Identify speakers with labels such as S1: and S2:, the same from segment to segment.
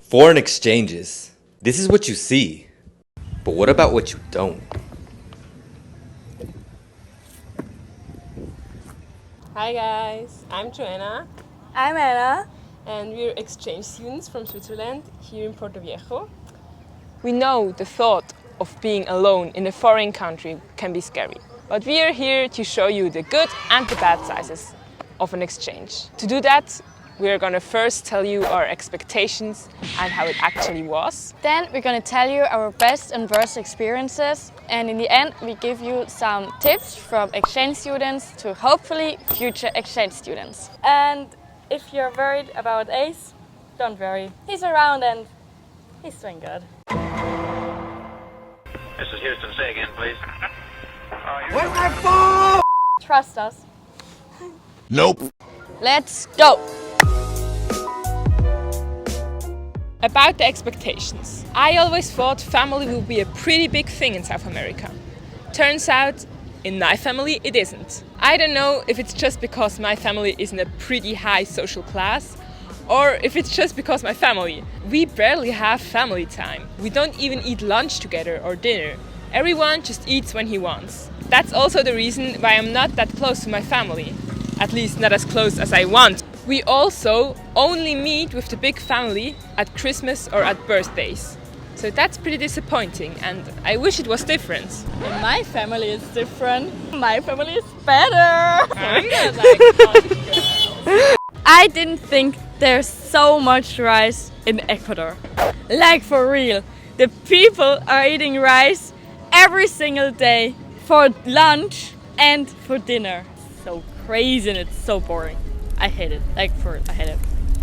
S1: Foreign exchanges. This is what you see. But what about what you don't?
S2: Hi guys, I'm Johanna
S3: I'm Anna.
S2: and we're exchange students from Switzerland here in Portoviejo. We know the thought of being alone in a foreign country can be scary, but we are here to show you the good and the bad sides of an exchange. To do that, we're gonna first tell you our expectations and how it actually was.
S3: Then we're going to tell you our best and worst experiences, and in the end we give you some tips from exchange students to hopefully future exchange students. And if you're worried about Ace, don't worry. He's around and he's doing good.
S4: This is Houston. Say again, please.
S1: Where's my phone?
S3: Trust us.
S1: Nope.
S3: Let's go!
S2: About the expectations. I always thought family would be a pretty big thing in South America. Turns out, in my family, it isn't. I don't know if it's just because my family is in a pretty high social class, or if it's just because my family. We barely have family time. We don't even eat lunch together or dinner. Everyone just eats when he wants. That's also the reason why I'm not that close to my family. At least not as close as I want. We also only meet with the big family at Christmas or at birthdays. So that's pretty disappointing and I wish it was different.
S3: And my family is different. My family is better.
S2: I'm not like
S3: I didn't think there's so much rice in Ecuador. Like for real. The people are eating rice every single day for lunch and for dinner. So crazy and it's so boring. I hate it. I hate it.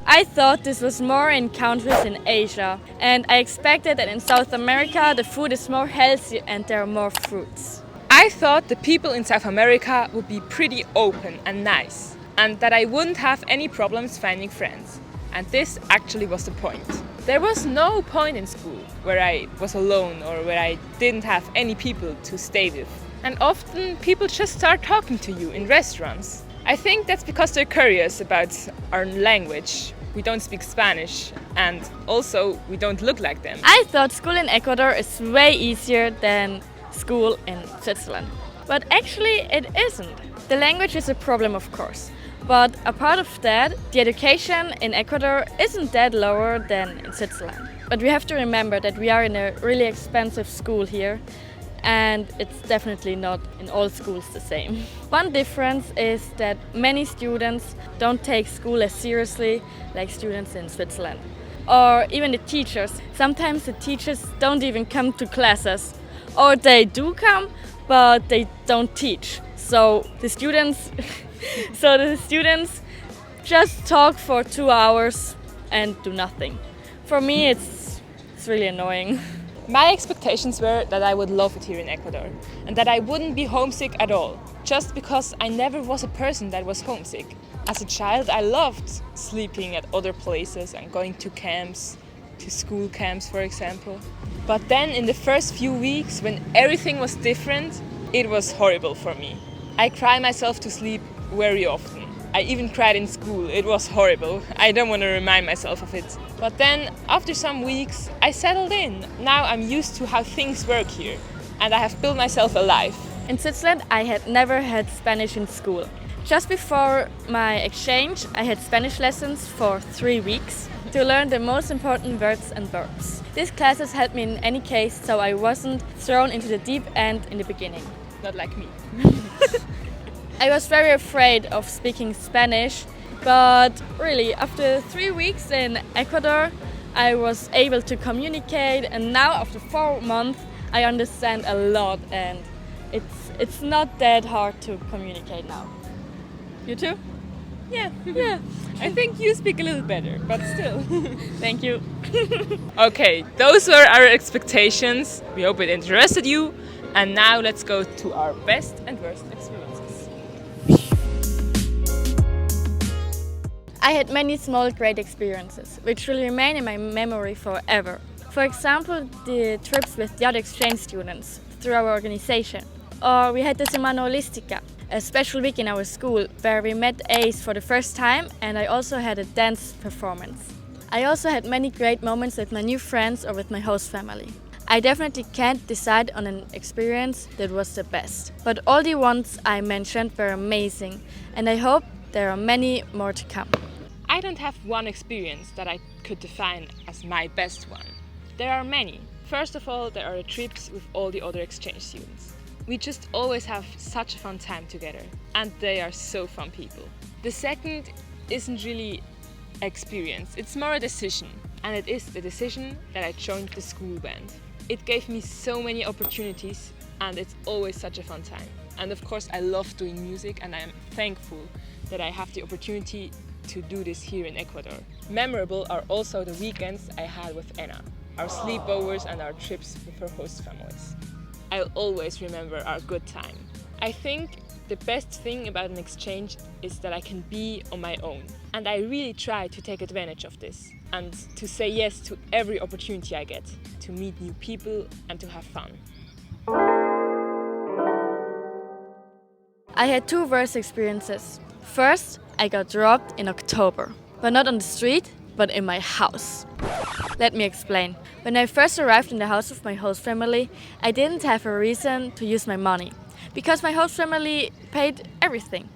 S3: I thought this was more in countries in Asia, and I expected that in South America the food is more healthy and there are more fruits.
S2: I thought the people in South America would be pretty open and nice, and that I wouldn't have any problems finding friends. And this actually was the point. There was no point in school where I was alone or where I didn't have any people to stay with. And often people just start talking to you in restaurants. I think that's because they're curious about our language. We don't speak Spanish and also we don't look like them.
S3: I thought school in Ecuador is way easier than school in Switzerland. But actually it isn't. The language is a problem, of course. But apart of that, the education in Ecuador isn't that lower than in Switzerland. But we have to remember that we are in a really expensive school here, and it's definitely not in all schools the same. One difference is that many students don't take school as seriously like students in Switzerland. Or even the teachers. Sometimes the teachers don't even come to classes. Or they do come, but they don't teach. So the students just talk for 2 hours and do nothing. For me it's really annoying.
S2: My expectations were that I would love it here in Ecuador and that I wouldn't be homesick at all, just because I never was a person that was homesick. As a child, I loved sleeping at other places and going to camps, to school camps, for example. But then in the first few weeks, when everything was different, it was horrible for me. I cried myself to sleep very often. I even cried in school. It was horrible. I don't want to remind myself of it. But then, after some weeks, I settled in. Now I'm used to how things work here, and I have built myself a life.
S3: In Switzerland, I had never had Spanish in school. Just before my exchange, I had Spanish lessons for 3 weeks to learn the most important words and verbs. These classes helped me in any case, so I wasn't thrown into the deep end in the beginning.
S2: Not like me.
S3: I was very afraid of speaking Spanish, but really, after 3 weeks in Ecuador, I was able to communicate, and now after 4 months, I understand a lot, and it's not that hard to communicate now. You too?
S2: Yeah.
S3: Yeah.
S2: I think you speak a little better, but still.
S3: Thank you.
S2: Okay, those were our expectations. We hope it interested you. And now let's go to our best and worst experiences.
S3: I had many small great experiences, which will remain in my memory forever. For example, the trips with the other exchange students through our organization. Or we had the Semana Holística, a special week in our school where we met Ace for the first time, and I also had a dance performance. I also had many great moments with my new friends or with my host family. I definitely can't decide on an experience that was the best. But all the ones I mentioned were amazing, and I hope there are many more to come.
S2: I don't have one experience that I could define as my best one. There are many. First of all, there are the trips with all the other exchange students. We just always have such a fun time together, and they are so fun people. The second isn't really experience, it's more a decision, and it is the decision that I joined the school band. It gave me so many opportunities, and it's always such a fun time. And of course I love doing music, and I am thankful that I have the opportunity to do this here in Ecuador. Memorable are also the weekends I had with Anna, our sleepovers and our trips with her host families. I'll always remember our good time. I think the best thing about an exchange is that I can be on my own, and I really try to take advantage of this and to say yes to every opportunity I get, to meet new people and to have fun.
S3: I had two worst experiences. First, I got robbed in October, but not on the street, but in my house. Let me explain. When I first arrived in the house of my host family, I didn't have a reason to use my money, because my host family paid everything.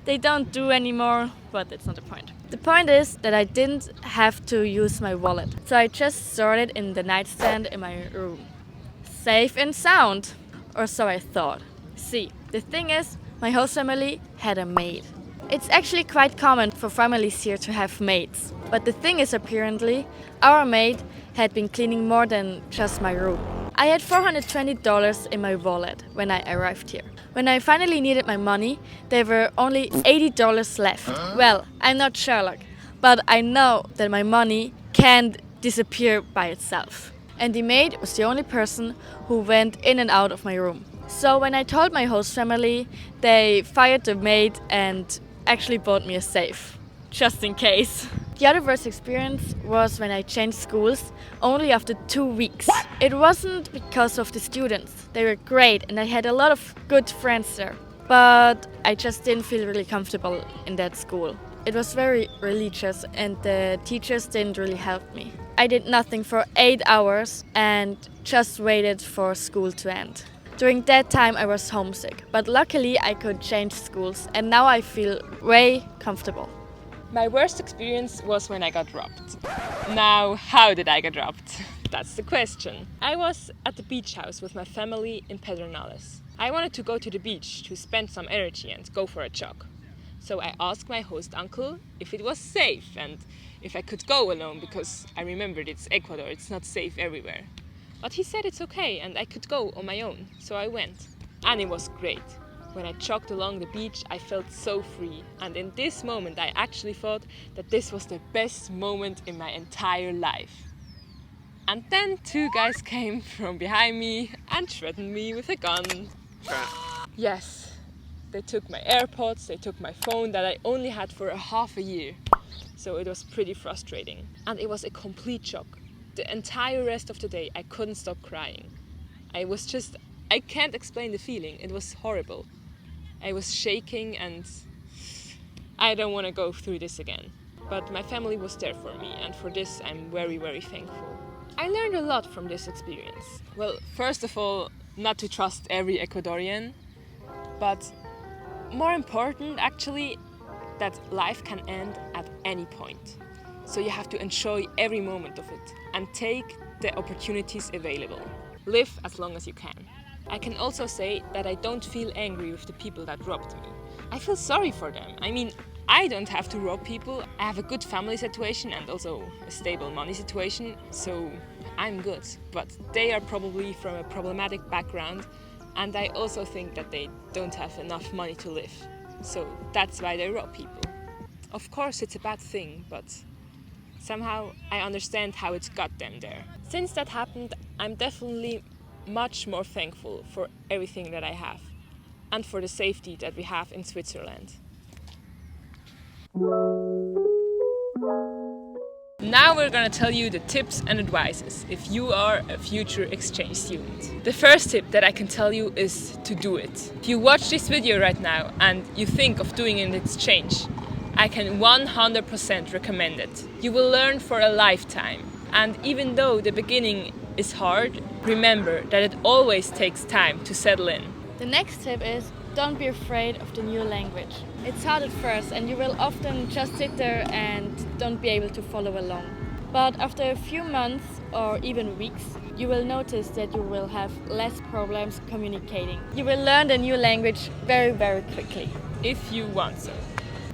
S3: They don't do anymore, but that's not the point. The point is that I didn't have to use my wallet, so I just stored it in the nightstand in my room. Safe and sound, or so I thought. See, the thing is, my host family had a maid. It's actually quite common for families here to have maids. But the thing is, apparently, our maid had been cleaning more than just my room. I had $420 in my wallet when I arrived here. When I finally needed my money, there were only $80 left. Well, I'm not Sherlock, but I know that my money can't disappear by itself. And the maid was the only person who went in and out of my room. So when I told my host family, they fired the maid and actually bought me a safe, just in case. The other worst experience was when I changed schools only after 2 weeks. It wasn't because of the students. They were great and I had a lot of good friends there. But I just didn't feel really comfortable in that school. It was very religious and the teachers didn't really help me. I did nothing for 8 hours and just waited for school to end. During that time I was homesick, but luckily I could change schools and now I feel way comfortable.
S2: My worst experience was when I got robbed. Now, how did I get robbed? That's the question. I was at the beach house with my family in Pedernales. I wanted to go to the beach to spend some energy and go for a jog. So I asked my host uncle if it was safe and if I could go alone, because I remembered it's Ecuador, it's not safe everywhere. But he said it's okay and I could go on my own, so I went. And it was great. When I jogged along the beach, I felt so free. And in this moment, I actually thought that this was the best moment in my entire life. And then 2 guys came from behind me and threatened me with a gun. Yes, they took my AirPods, they took my phone that I only had for half a year. So it was pretty frustrating. And it was a complete shock. The entire rest of the day, I couldn't stop crying. I can't explain the feeling. It was horrible. I was shaking and I don't want to go through this again. But my family was there for me, and for this I'm very, very thankful. I learned a lot from this experience. Well, first of all, not to trust every Ecuadorian, but more important actually, that life can end at any point. So you have to enjoy every moment of it and take the opportunities available. Live as long as you can. I can also say that I don't feel angry with the people that robbed me. I feel sorry for them. I mean, I don't have to rob people. I have a good family situation and also a stable money situation, so I'm good. But they are probably from a problematic background, and I also think that they don't have enough money to live. So that's why they rob people. Of course, it's a bad thing, but somehow I understand how it's got them there. Since that happened, I'm definitely much more thankful for everything that I have and for the safety that we have in Switzerland. Now we're gonna tell you the tips and advices if you are a future exchange student. The first tip that I can tell you is to do it. If you watch this video right now and you think of doing an exchange, I can 100% recommend it. You will learn for a lifetime. And even though the beginning is hard, remember that it always takes time to settle in.
S3: The next tip is don't be afraid of the new language. It's hard at first and you will often just sit there and don't be able to follow along. But after a few months or even weeks, you will notice that you will have less problems communicating. You will learn the new language very, very quickly.
S2: If you want so.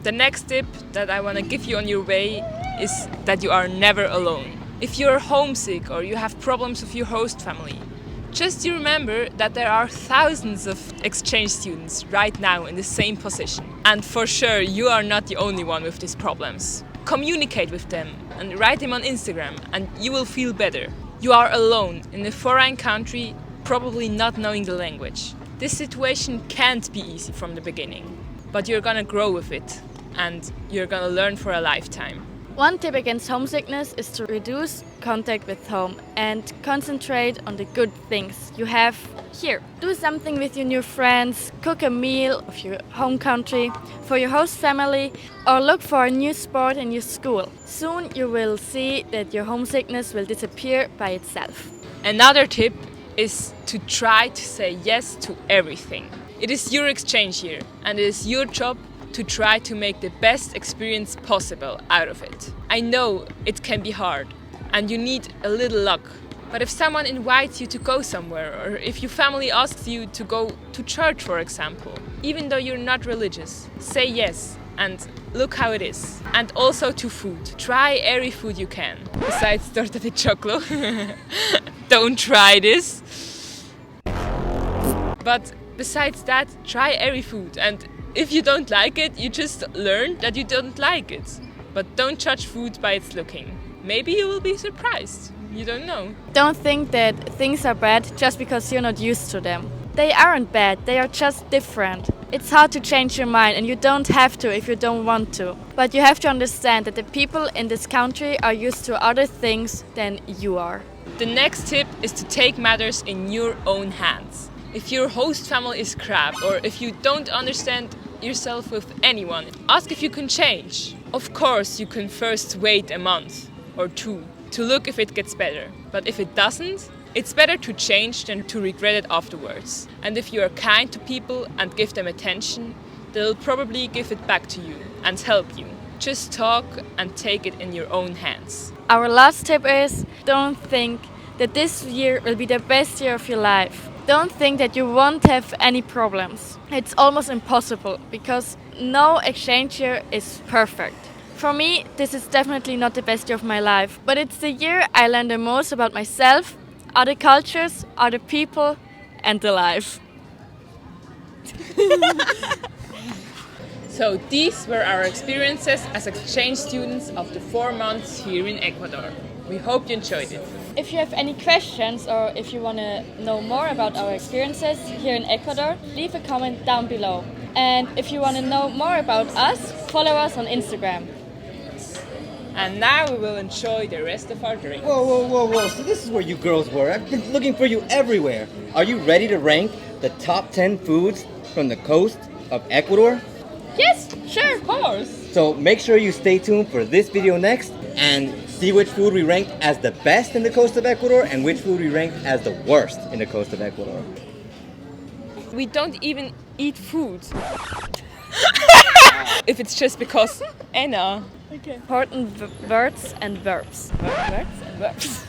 S2: The next tip that I want to give you on your way is that you are never alone. If you're homesick or you have problems with your host family, just you remember that there are thousands of exchange students right now in the same position. And for sure, you are not the only one with these problems. Communicate with them and write them on Instagram and you will feel better. You are alone in a foreign country, probably not knowing the language. This situation can't be easy from the beginning, but you're gonna grow with it and you're gonna learn for a lifetime.
S3: One tip against homesickness is to reduce contact with home and concentrate on the good things you have here. Do something with your new friends, cook a meal of your home country for your host family, or look for a new sport in your school. Soon you will see that your homesickness will disappear by itself.
S2: Another tip is to try to say yes to everything. It is your exchange year and it is your job to try to make the best experience possible out of it. I know it can be hard and you need a little luck, but if someone invites you to go somewhere or if your family asks you to go to church, for example, even though you're not religious, say yes and look how it is. And also to food. Try every food you can, besides torta de choclo. Don't try this. But besides that, try every food, and if you don't like it, you just learn that you don't like it. But don't judge food by its looking. Maybe you will be surprised. You don't know.
S3: Don't think that things are bad just because you're not used to them. They aren't bad, they are just different. It's hard to change your mind and you don't have to if you don't want to. But you have to understand that the people in this country are used to other things than you are.
S2: The next tip is to take matters in your own hands. If your host family is crap or if you don't understand yourself with anyone, ask if you can change. Of course, you can first wait a month or two to look if it gets better. But if it doesn't, it's better to change than to regret it afterwards. And if you are kind to people and give them attention, they'll probably give it back to you and help you. Just talk and take it in your own hands.
S3: Our last tip is don't think that this year will be the best year of your life. Don't think that you won't have any problems. It's almost impossible because no exchange year is perfect. For me, this is definitely not the best year of my life, but it's the year I learned the most about myself, other cultures, other people, and the life.
S2: So these were our experiences as exchange students of the 4 months here in Ecuador. We hope you enjoyed it.
S3: If you have any questions or if you want to know more about our experiences here in Ecuador, leave a comment down below. And if you want to know more about us, follow us on Instagram.
S2: And now we will enjoy the rest of our drink.
S1: Whoa. So this is where you girls were. I've been looking for you everywhere. Are you ready to rank the top 10 foods from the coast of Ecuador?
S3: Yes, sure.
S2: Of course.
S1: So make sure you stay tuned for this video next and see which food we ranked as the best in the coast of Ecuador and which food we ranked as the worst in the coast of Ecuador.
S2: We don't even eat food. If it's just because Anna.
S3: Okay. Important words and verbs. Words and verbs.